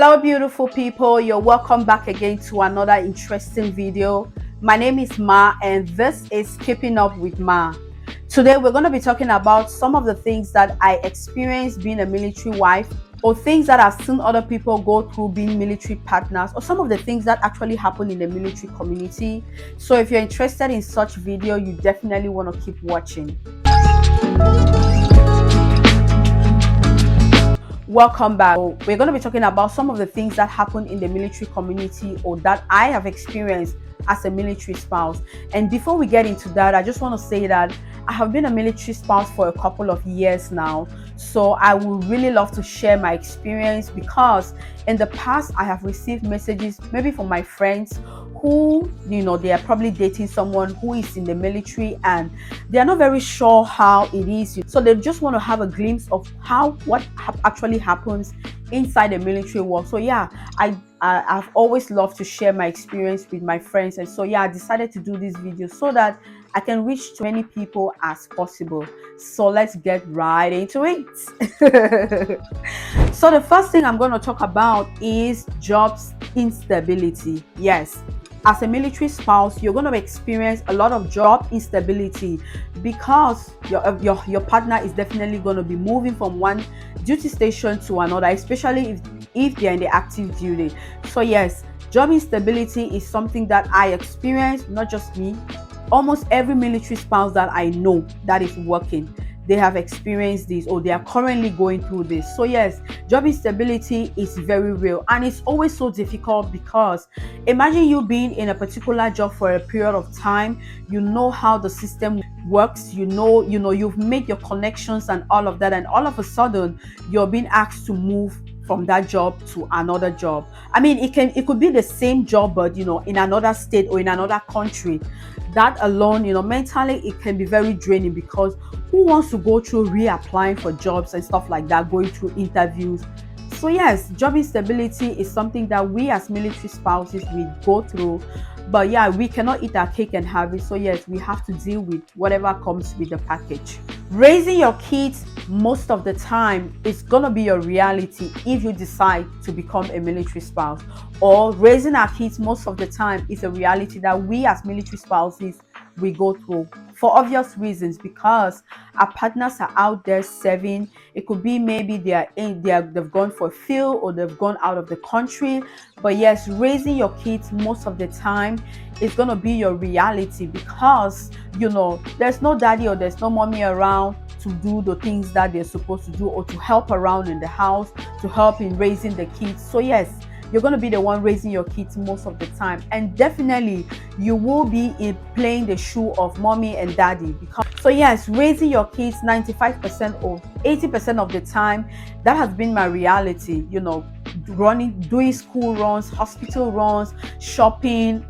Hello beautiful people, you're welcome back again to another interesting video. My name is Ma and this is Keeping Up with Ma. Today we're going to be talking about some of the things that I experienced being a military wife, or things that I've seen other people go through being military partners, or some of the things that actually happen in the military community. So if you're interested in such video, you definitely want to keep watching. Welcome back. So we're going to be talking about some of the things that happen in the military community or that I have experienced as a military spouse. And before we get into that, I just want to say that I have been a military spouse for a couple of years now. So I would really love to share my experience, because in the past I have received messages maybe from my friends who, they are probably dating someone who is in the military and they are not very sure how it is. So they just want to have a glimpse of what actually happens inside the military world. So yeah, I've always loved to share my experience with my friends, and so yeah, I decided to do this video so that I can reach to many people as possible. So let's get right into it. So the first thing I'm going to talk about is job instability. Yes, as a military spouse, you're going to experience a lot of job instability because your partner is definitely going to be moving from one duty station to another, especially if they're in the active duty. So yes, job instability is something that I experience, not just me. Almost every military spouse that I know that is working, they have experienced this or they are currently going through this. So yes, job instability is very real, and it's always so difficult because imagine you being in a particular job for a period of time. You know how the system works, you've made your connections and all of that, and all of a sudden you're being asked to move from that job to another job. I mean, it could be the same job, but in another state or in another country. That alone, mentally it can be very draining, because who wants to go through reapplying for jobs and stuff like that, going through interviews? So yes, job instability is something that we as military spouses we go through. But yeah, we cannot eat our cake and have it. So yes, we have to deal with whatever comes with the package. Raising your kids most of the time is gonna be your reality if you decide to become a military spouse. Or raising our kids most of the time is a reality that we as military spouses we go through, for obvious reasons, because our partners are out there serving. It could be maybe they've gone for a field or they've gone out of the country. But yes, raising your kids most of the time is going to be your reality, because there's no daddy or there's no mommy around to do the things that they're supposed to do, or to help around in the house, to help in raising the kids. So yes, you're going to be the one raising your kids most of the time, and definitely you will be playing the shoe of mommy and daddy. So yes, raising your kids 95% or 80% of the time, that has been my reality. Doing school runs, hospital runs, shopping,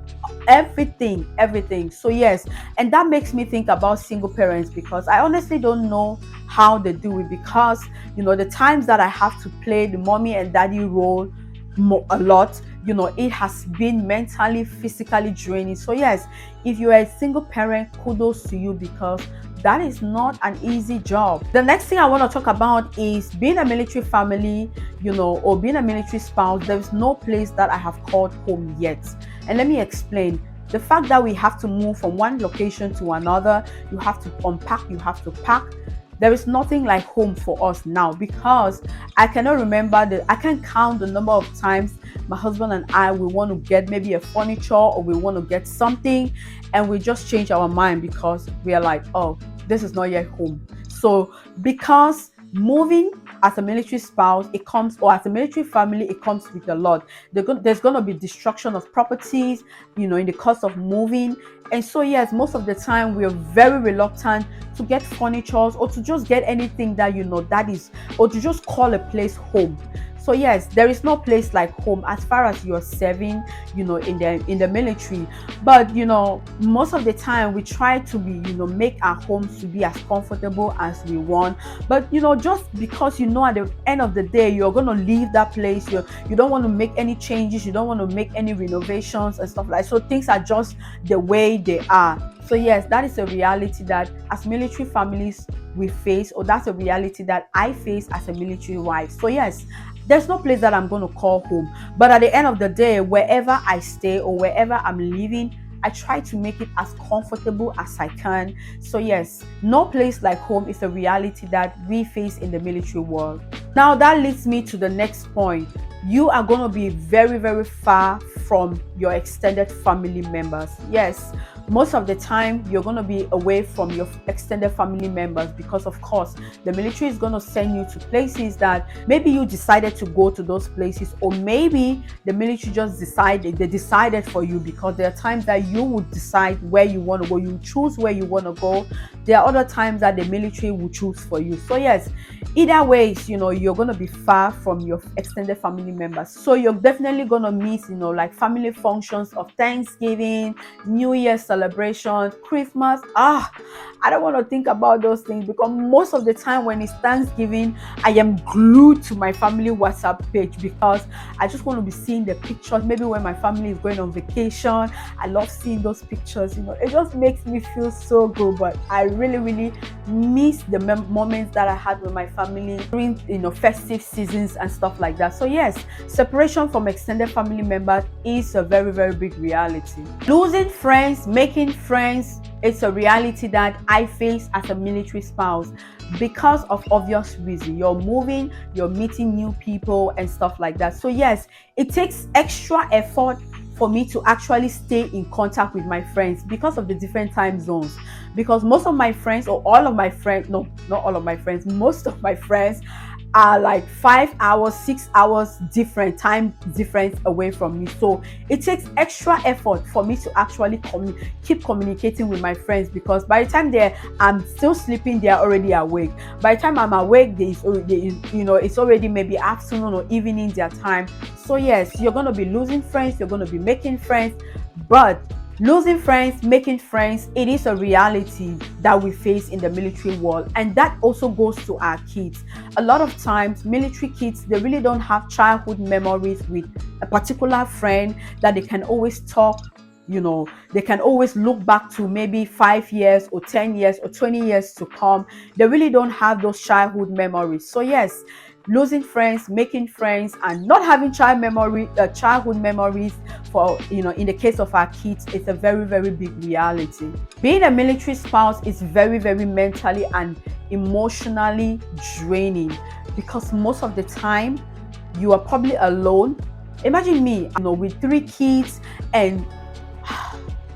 everything. So yes, and that makes me think about single parents, because I honestly don't know how they do it, because the times that I have to play the mommy and daddy role a lot, it has been mentally, physically draining. So yes, if you're a single parent, kudos to you, because that is not an easy job. The next thing I want to talk about is being a military family, or being a military spouse. There's no place that I have called home yet. And let me explain. The fact that we have to move from one location to another, you have to unpack, you have to pack. There is nothing like home for us now, because I cannot remember I can't count the number of times my husband and I we want to get maybe a furniture, or we want to get something, and we just change our mind because we are like, oh, this is not yet home. So because moving as a military spouse, it comes, or as a military family, it comes with a lot. There's going to be destruction of properties, in the course of moving. And so yes, most of the time we are very reluctant to get furnitures, or to just get anything that that is, or to just call a place home. So yes, there is no place like home as far as you're serving, in the military. But most of the time we try to be, make our homes to be as comfortable as we want. But just because at the end of the day you're gonna leave that place, you don't want to make any changes, you don't want to make any renovations and stuff like that. So things are just the way they are. So yes, that is a reality that as military families we face, or that's a reality that I face as a military wife. So yes, there's no place that I'm going to call home. But at the end of the day, wherever I stay or wherever I'm living, I try to make it as comfortable as I can. So yes, no place like home is a reality that we face in the military world. Now that leads me to the next point. You are going to be very, very far from your extended family members. Yes, most of the time you're going to be away from your extended family members because, of course, the military is going to send you to places that maybe you decided to go to those places, or maybe the military just decided for you, because there are times that you would decide where you want to go, you choose where you want to go. There are other times that the military will choose for you. So yes, either ways, you're going to be far from your extended family members. So you're definitely going to miss, like family functions of Thanksgiving, New Year celebrations, Christmas. I don't want to think about those things, because most of the time when it's Thanksgiving, I am glued to my family WhatsApp page, because I just want to be seeing the pictures. Maybe when my family is going on vacation, I love seeing those pictures. It just makes me feel so good. But I really, really miss the moments that I had with my family during, festive seasons and stuff like that. So yes, separation from extended family members is a very, very big reality. Losing friends, making friends, it's a reality that I face as a military spouse, because of obvious reason. You're moving, you're meeting new people and stuff like that. So yes, it takes extra effort for me to actually stay in contact with my friends because of the different time zones. Because most of my friends, or all of my friends, no, not all of my friends, most of my friends are like 5 hours, 6 hours different time difference away from me. So it takes extra effort for me to actually keep communicating with my friends, because by the time I'm still sleeping, they're already awake. By the time I'm awake, it's already maybe afternoon or evening their time. So yes, you're going to be losing friends, you're going to be making friends. But losing friends, making friends, it is a reality that we face in the military world. And that also goes to our kids. A lot of times, military kids, they really don't have childhood memories with a particular friend that they can always talk. They can always look back to maybe 5 years or 10 years or 20 years to come. They really don't have those childhood memories. So yes, losing friends, making friends, and not having childhood memories for, in the case of our kids, it's a very, very big reality. Being a military spouse is very, very mentally and emotionally draining, because most of the time you are probably alone. Imagine me, with 3 kids, and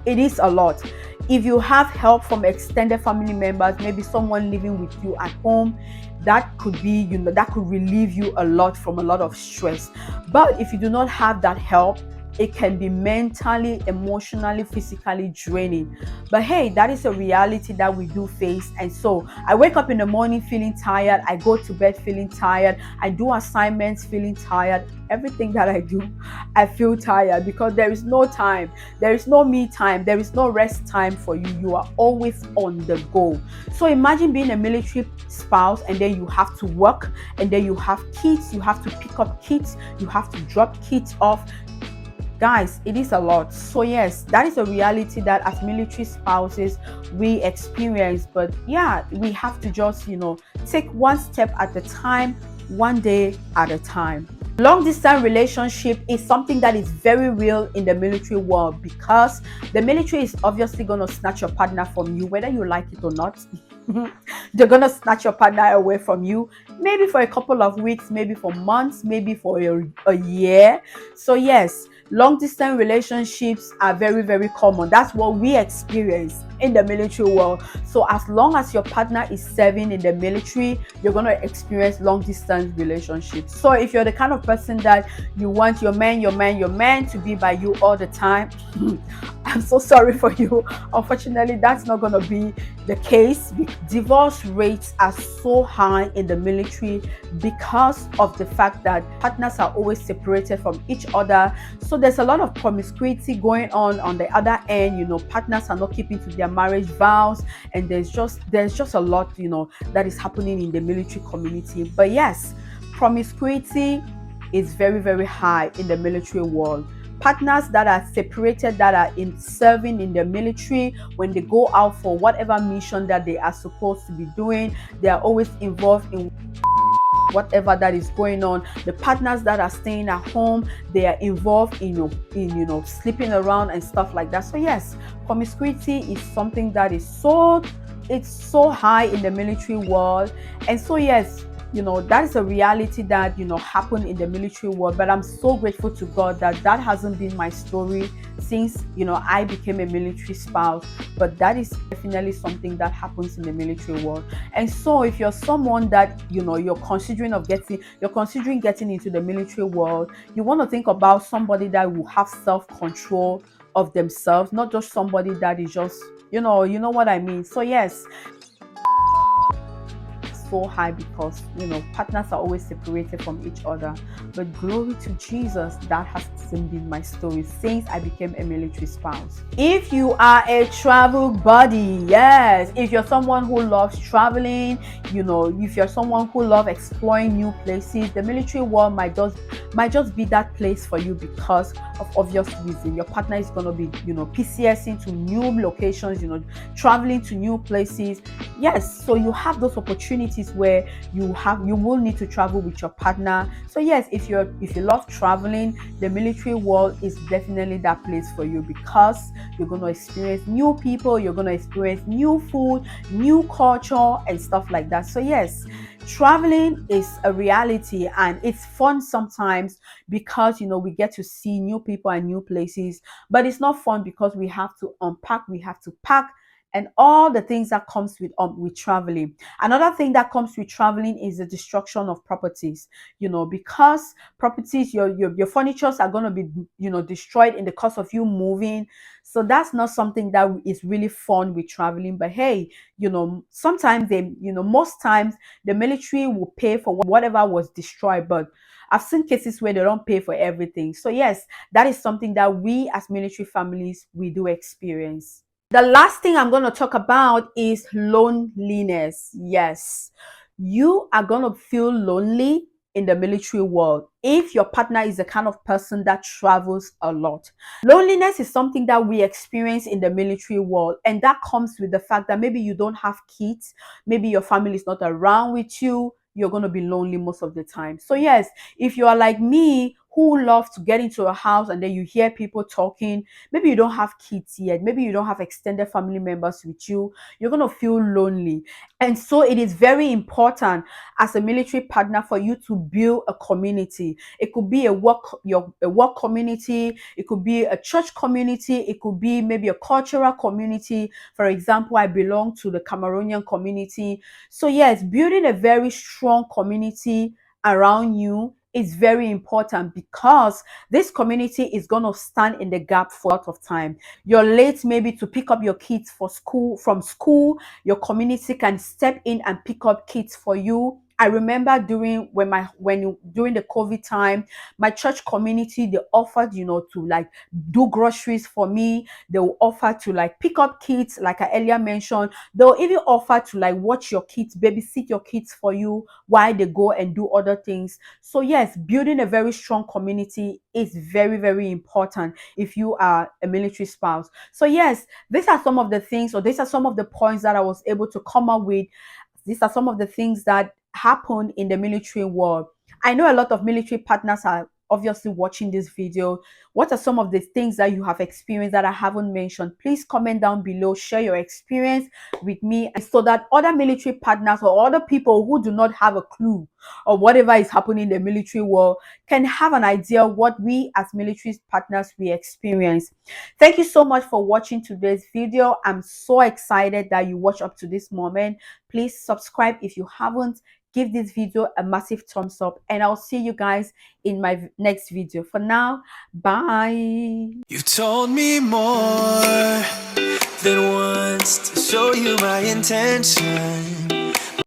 it is a lot. If you have help from extended family members, maybe someone living with you at home, that could be, that could relieve you a lot from a lot of stress. But if you do not have that help, it can be mentally, emotionally, physically draining. But hey, that is a reality that we do face. And so I wake up in the morning feeling tired. I go to bed feeling tired. I do assignments feeling tired. Everything that I do, I feel tired, because there is no time. There is no me time. There is no rest time for you. You are always on the go. So imagine being a military spouse, and then you have to work, and then you have kids. You have to pick up kids. You have to drop kids off. Guys, it is a lot. So yes, that is a reality that as military spouses we experience. But yeah, we have to just, take one step at a time, one day at a time. Long distance relationship is something that is very real in the military world, because the military is obviously going to snatch your partner from you, whether you like it or not. They're going to snatch your partner away from you, maybe for a couple of weeks, maybe for months, maybe for a year. So yes, long distance relationships are very, very common. That's what we experience in the military world. So as long as your partner is serving in the military, you're going to experience long distance relationships. So if you're the kind of person that you want your man to be by you all the time, I'm so sorry for you. Unfortunately, that's not going to be the case. Divorce rates are so high in the military because of the fact that partners are always separated from each other. So there's a lot of promiscuity going on the other end. Partners are not keeping to their marriage vows, and there's just a lot, that is happening in the military community. But yes, promiscuity is very, very high in the military world. Partners that are separated, that are serving in the military, when they go out for whatever mission that they are supposed to be doing, they are always involved in whatever that is going on. The partners that are staying at home, they are involved in sleeping around and stuff like that. So yes, promiscuity is something that is it's so high in the military world. And so yes, that is a reality that happened in the military world. But I'm so grateful to God that that hasn't been my story since I became a military spouse. But that is definitely something that happens in the military world. And so if you're someone that you're considering getting into the military world, you want to think about somebody that will have self-control of themselves, not just somebody that is just you know what I mean. So yes, so high because partners are always separated from each other. But glory to Jesus, that hasn't been my story since I became a military spouse. If you are a travel buddy, yes, if you're someone who loves traveling, if you're someone who loves exploring new places, the military world might just be that place for you because of obvious reason. Your partner is going to be PCSing to new locations, traveling to new places. Yes, so you have those opportunities where you will need to travel with your partner. So yes, if you love traveling, the military world is definitely that place for you because you're going to experience new people, you're going to experience new food, new culture and stuff like that. So yes, traveling is a reality and it's fun sometimes because we get to see new people and new places. But it's not fun because we have to unpack, we have to pack, and all the things that comes with traveling. Another thing that comes with traveling is the destruction of properties. Because properties, your furnitures are going to be destroyed in the course of you moving. So that's not something that is really fun with traveling. But hey, sometimes most times the military will pay for whatever was destroyed. But I've seen cases where they don't pay for everything. So yes, that is something that we as military families we do experience. The last thing I'm going to talk about is loneliness. Yes, you are going to feel lonely in the military world if your partner is the kind of person that travels a lot. Loneliness is something that we experience in the military world, and that comes with the fact that maybe you don't have kids, maybe your family is not around with you. You're going to be lonely most of the time. So yes, if you are like me who loves to get into a house and then you hear people talking, maybe you don't have kids yet, maybe you don't have extended family members with you, you're going to feel lonely. And so it is very important as a military partner for you to build a community. It could be a work community, it could be a church community, it could be maybe a cultural community. For example, I belong to the Cameroonian community. So yes, building a very strong community around you is very important because this community is going to stand in the gap for a lot of time. You're late maybe to pick up your kids from school, your community can step in and pick up kids for you. I remember during the COVID time, my church community, they offered to like do groceries for me. They will offer to like pick up kids, like I earlier mentioned. They'll even offer to like watch your kids, babysit your kids for you while they go and do other things. So yes, building a very strong community is very, very important if you are a military spouse. So yes, these are some of the things, or these are some of the points that I was able to come up with. These are some of the things that happen in the military world. I know a lot of military partners are obviously watching this video. What are some of the things that you have experienced that I haven't mentioned? Please comment down below, share your experience with me, and so that other military partners or other people who do not have a clue or whatever is happening in the military world can have an idea what we as military partners we experience. Thank you so much for watching today's video. I'm so excited that you watched up to this moment. Please subscribe if you haven't. Give this video a massive thumbs up, and I'll see you guys in my next video. For now, bye. You told me more than once to show you my intention.